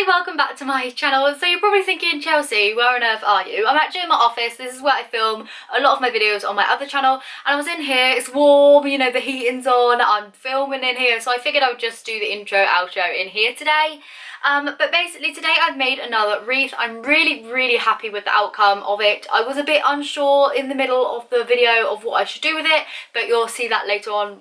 everybody, welcome back to my channel. So you're probably thinking, Chelsea, where on earth are you? I'm actually in my office. This is where I film a lot of my videos on my other channel, and I was in here. It's warm, you know, the heating's on, I'm filming in here, so I figured I would just do the intro outro in here today. But basically today I've made another wreath. I'm really happy with the outcome of it. I was a bit unsure in the middle of the video of what I should do with it, but you'll see that later on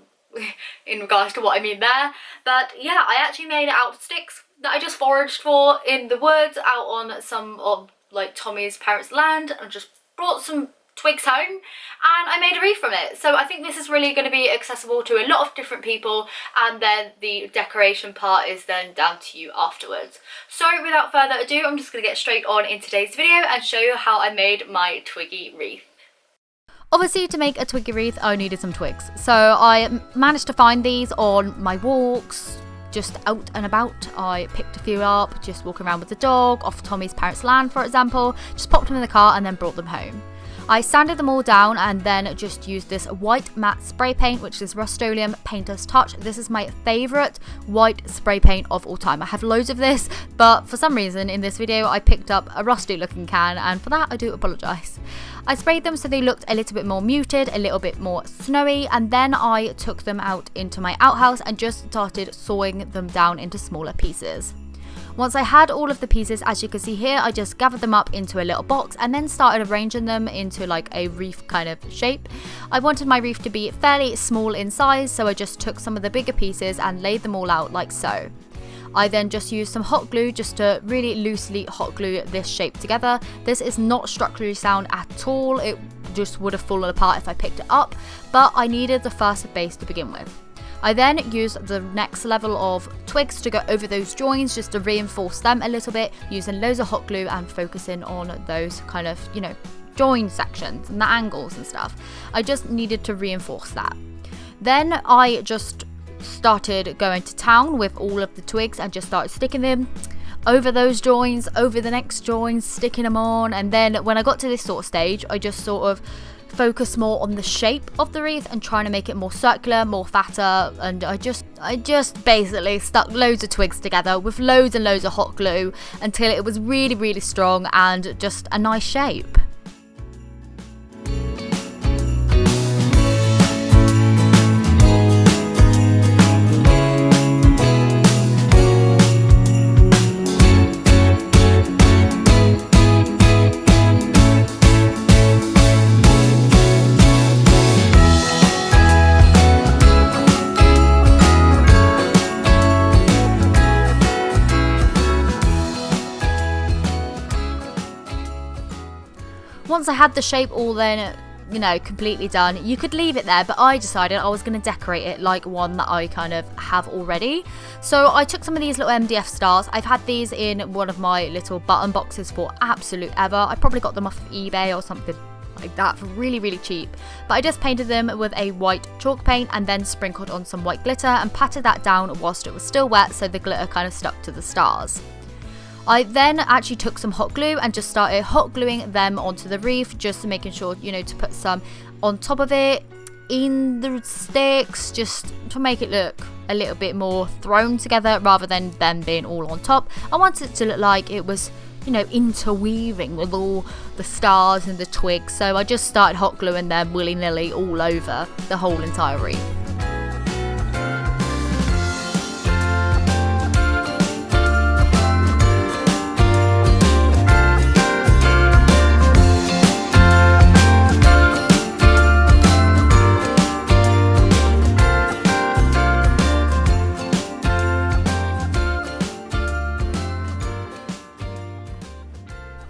in regards to what I mean there. But yeah, I actually made it out of sticks that I just foraged for in the woods out on some of like Tommy's parents' land, and just brought some twigs home and I made a wreath from it. So I think this is really going to be accessible to a lot of different people, and then the decoration part is then down to you afterwards. So without further ado, I'm just going to get straight on in today's video and show you how I made my twiggy wreath. Obviously, to make a twiggy wreath I needed some twigs, so I managed to find these on my walks, just out and about. I picked a few up, just walking around with the dog, off Tommy's parents' land for example, just popped them in the car and then brought them home. I sanded them all down and then just used this white matte spray paint, which is Rust-Oleum Painter's Touch. This is my favourite white spray paint of all time. I have loads of this, but for some reason in this video I picked up a rusty looking can, and for that I do apologise. I sprayed them so they looked a little bit more muted, a little bit more snowy, and then I took them out into my outhouse and just started sawing them down into smaller pieces. Once I had all of the pieces, as you can see here, I just gathered them up into a little box and then started arranging them into like a wreath kind of shape. I wanted my wreath to be fairly small in size, so I just took some of the bigger pieces and laid them all out like so. I then just used some hot glue just to really loosely hot glue this shape together. This is not structurally sound at all, it just would have fallen apart if I picked it up, but I needed the first base to begin with. I then used the next level of twigs to go over those joins just to reinforce them a little bit, using loads of hot glue and focusing on those kind of, you know, join sections and the angles and stuff. I just needed to reinforce that. Then I just started going to town with all of the twigs and just started sticking them over those joins, over the next joins, sticking them on, and then when I got to this sort of stage I just sort of focus more on the shape of the wreath and trying to make it more circular, more fatter, and I just basically stuck loads of twigs together with loads and loads of hot glue until it was really strong and just a nice shape. Once I had the shape all then, you know, completely done, you could leave it there, but I decided I was going to decorate it like one that I kind of have already. So I took some of these little MDF stars. I've had these in one of my little button boxes for absolute ever. I probably got them off of eBay or something like that for really cheap, but I just painted them with a white chalk paint and then sprinkled on some white glitter and patted that down whilst it was still wet so the glitter kind of stuck to the stars. I then actually took some hot glue and just started hot gluing them onto the wreath, just making sure, you know, to put some on top of it, in the sticks, just to make it look a little bit more thrown together rather than them being all on top. I wanted it to look like it was, you know, interweaving with all the stars and the twigs, so I just started hot gluing them willy-nilly all over the whole entire wreath.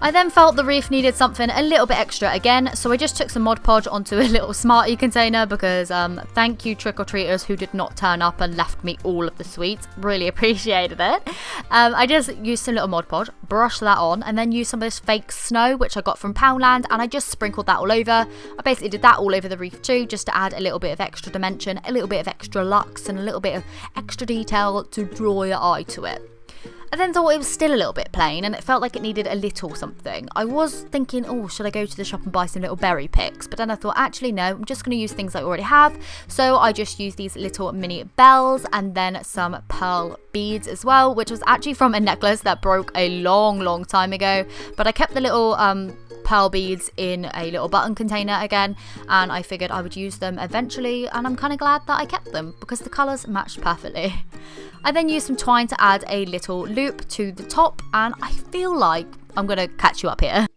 I then felt the wreath needed something a little bit extra again, so I just took some Mod Podge onto a little Smartie container because thank you trick-or-treaters who did not turn up and left me all of the sweets, really appreciated it. I just used some little Mod Podge, brushed that on, and then used some of this fake snow which I got from Poundland, and I just sprinkled that all over. I basically did that all over the wreath too, just to add a little bit of extra dimension, a little bit of extra luxe and a little bit of extra detail to draw your eye to it. I then thought it was still a little bit plain and it felt like it needed a little something. I was thinking, oh, should I go to the shop and buy some little berry picks? But then I thought, actually, no, I'm just going to use things I already have. So I just used these little mini bells and then some pearl beads as well, which was actually from a necklace that broke a long time ago. But I kept the little pearl beads in a little button container again, and I figured I would use them eventually, and I'm kind of glad that I kept them because the colours matched perfectly. I then used some twine to add a little loop to the top, and I feel like I'm gonna catch you up here.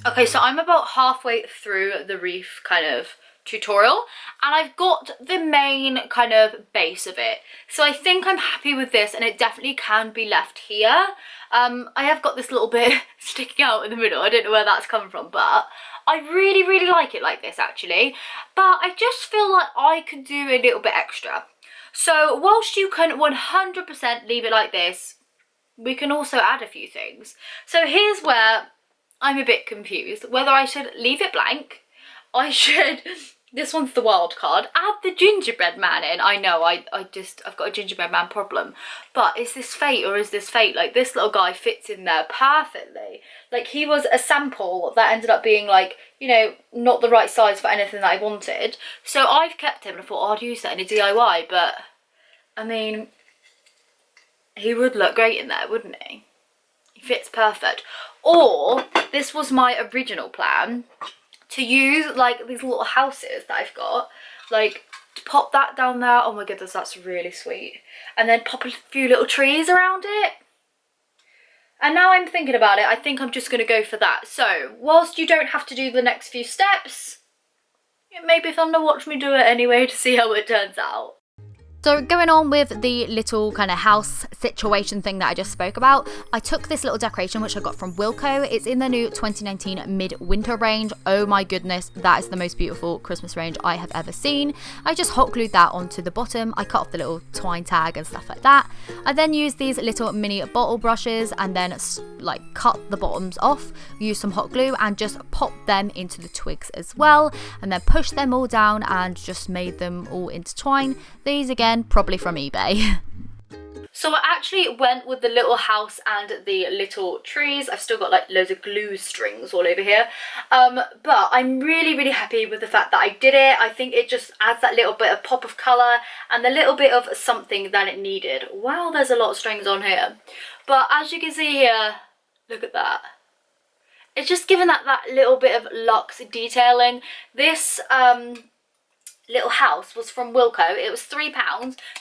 Okay, so I'm about halfway through the wreath kind of tutorial, and I've got the main kind of base of it. So I think I'm happy with this, and it definitely can be left here. I have got this little bit sticking out in the middle. I don't know where that's coming from, but I really like it like this actually. But I just feel like I could do a little bit extra. So whilst you can 100% leave it like this, we can also add a few things. So here's where I'm a bit confused whether I should leave it blank. I should, this one's the wild card, add the gingerbread man in. I know, I've got a gingerbread man problem, but is this fate or is this fate? Like, this little guy fits in there perfectly. Like, he was a sample that ended up being like, you know, not the right size for anything that I wanted. So I've kept him and I thought, oh, I'd use that in a DIY, but I mean, he would look great in there, wouldn't he? He fits perfect. Or this was my original plan, to use like these little houses that I've got, like to pop that down there. Oh my goodness, that's really sweet. And then pop a few little trees around it. And now I'm thinking about it, I think I'm just going to go for that. So whilst you don't have to do the next few steps, it may be fun to watch me do it anyway to see how it turns out. So going on with the little kind of house situation thing that I just spoke about, I took this little decoration which I got from Wilko. It's in the new 2019 mid-winter range. Oh my goodness, that is the most beautiful Christmas range I have ever seen. I just hot glued that onto the bottom. I cut off the little twine tag and stuff like that. I then used these little mini bottle brushes and then like cut the bottoms off, use some hot glue and just pop them into the twigs as well, and then push them all down and just made them all intertwine. These again, probably from eBay. So I actually went with the little house and the little trees. I've still got like loads of glue strings all over here. But I'm really happy with the fact that I did it. I think it just adds that little bit of pop of colour and the little bit of something that it needed. Wow, there's a lot of strings on here. But as you can see here, look at that. It's just given that little bit of luxe detailing. This little house was from Wilko. It was £3,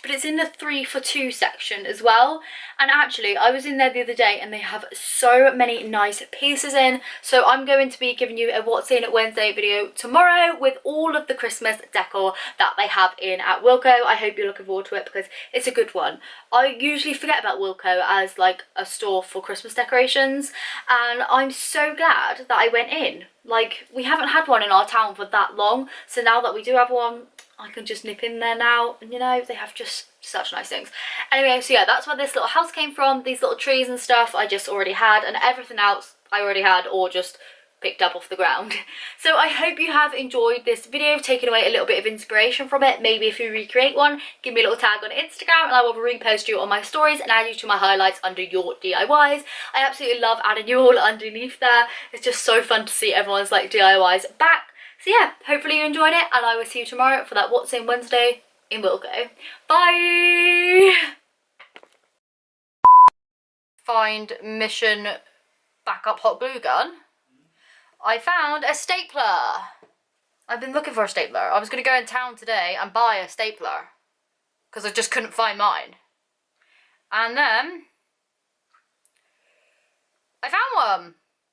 but it's in the 3 for 2 section as well. And actually I was in there the other day and they have so many nice pieces in. So I'm going to be giving you a What's In Wednesday video tomorrow with all of the Christmas decor that they have in at Wilko. I hope you're looking forward to it because it's a good one. I usually forget about Wilko as like a store for Christmas decorations, and I'm so glad that I went in. Like, we haven't had one in our town for that long, so now that we do have one, I can just nip in there now, and you know, they have just such nice things. Anyway, so yeah, that's where this little house came from. These little trees and stuff I just already had, and everything else I already had or just picked up off the ground. So I hope you have enjoyed this video, taken away a little bit of inspiration from it. Maybe if you recreate one, give me a little tag on Instagram and I will repost you on my stories and add you to my highlights under your DIYs. I absolutely love adding you all underneath there. It's just so fun to see everyone's like DIYs back. So yeah, hopefully you enjoyed it, and I will see you tomorrow for that What's In Wednesday in Wilko. Bye! Find mission backup hot glue gun. I found a stapler. I've been looking for a stapler. I was going to go in town today and buy a stapler because I just couldn't find mine. And then I found one.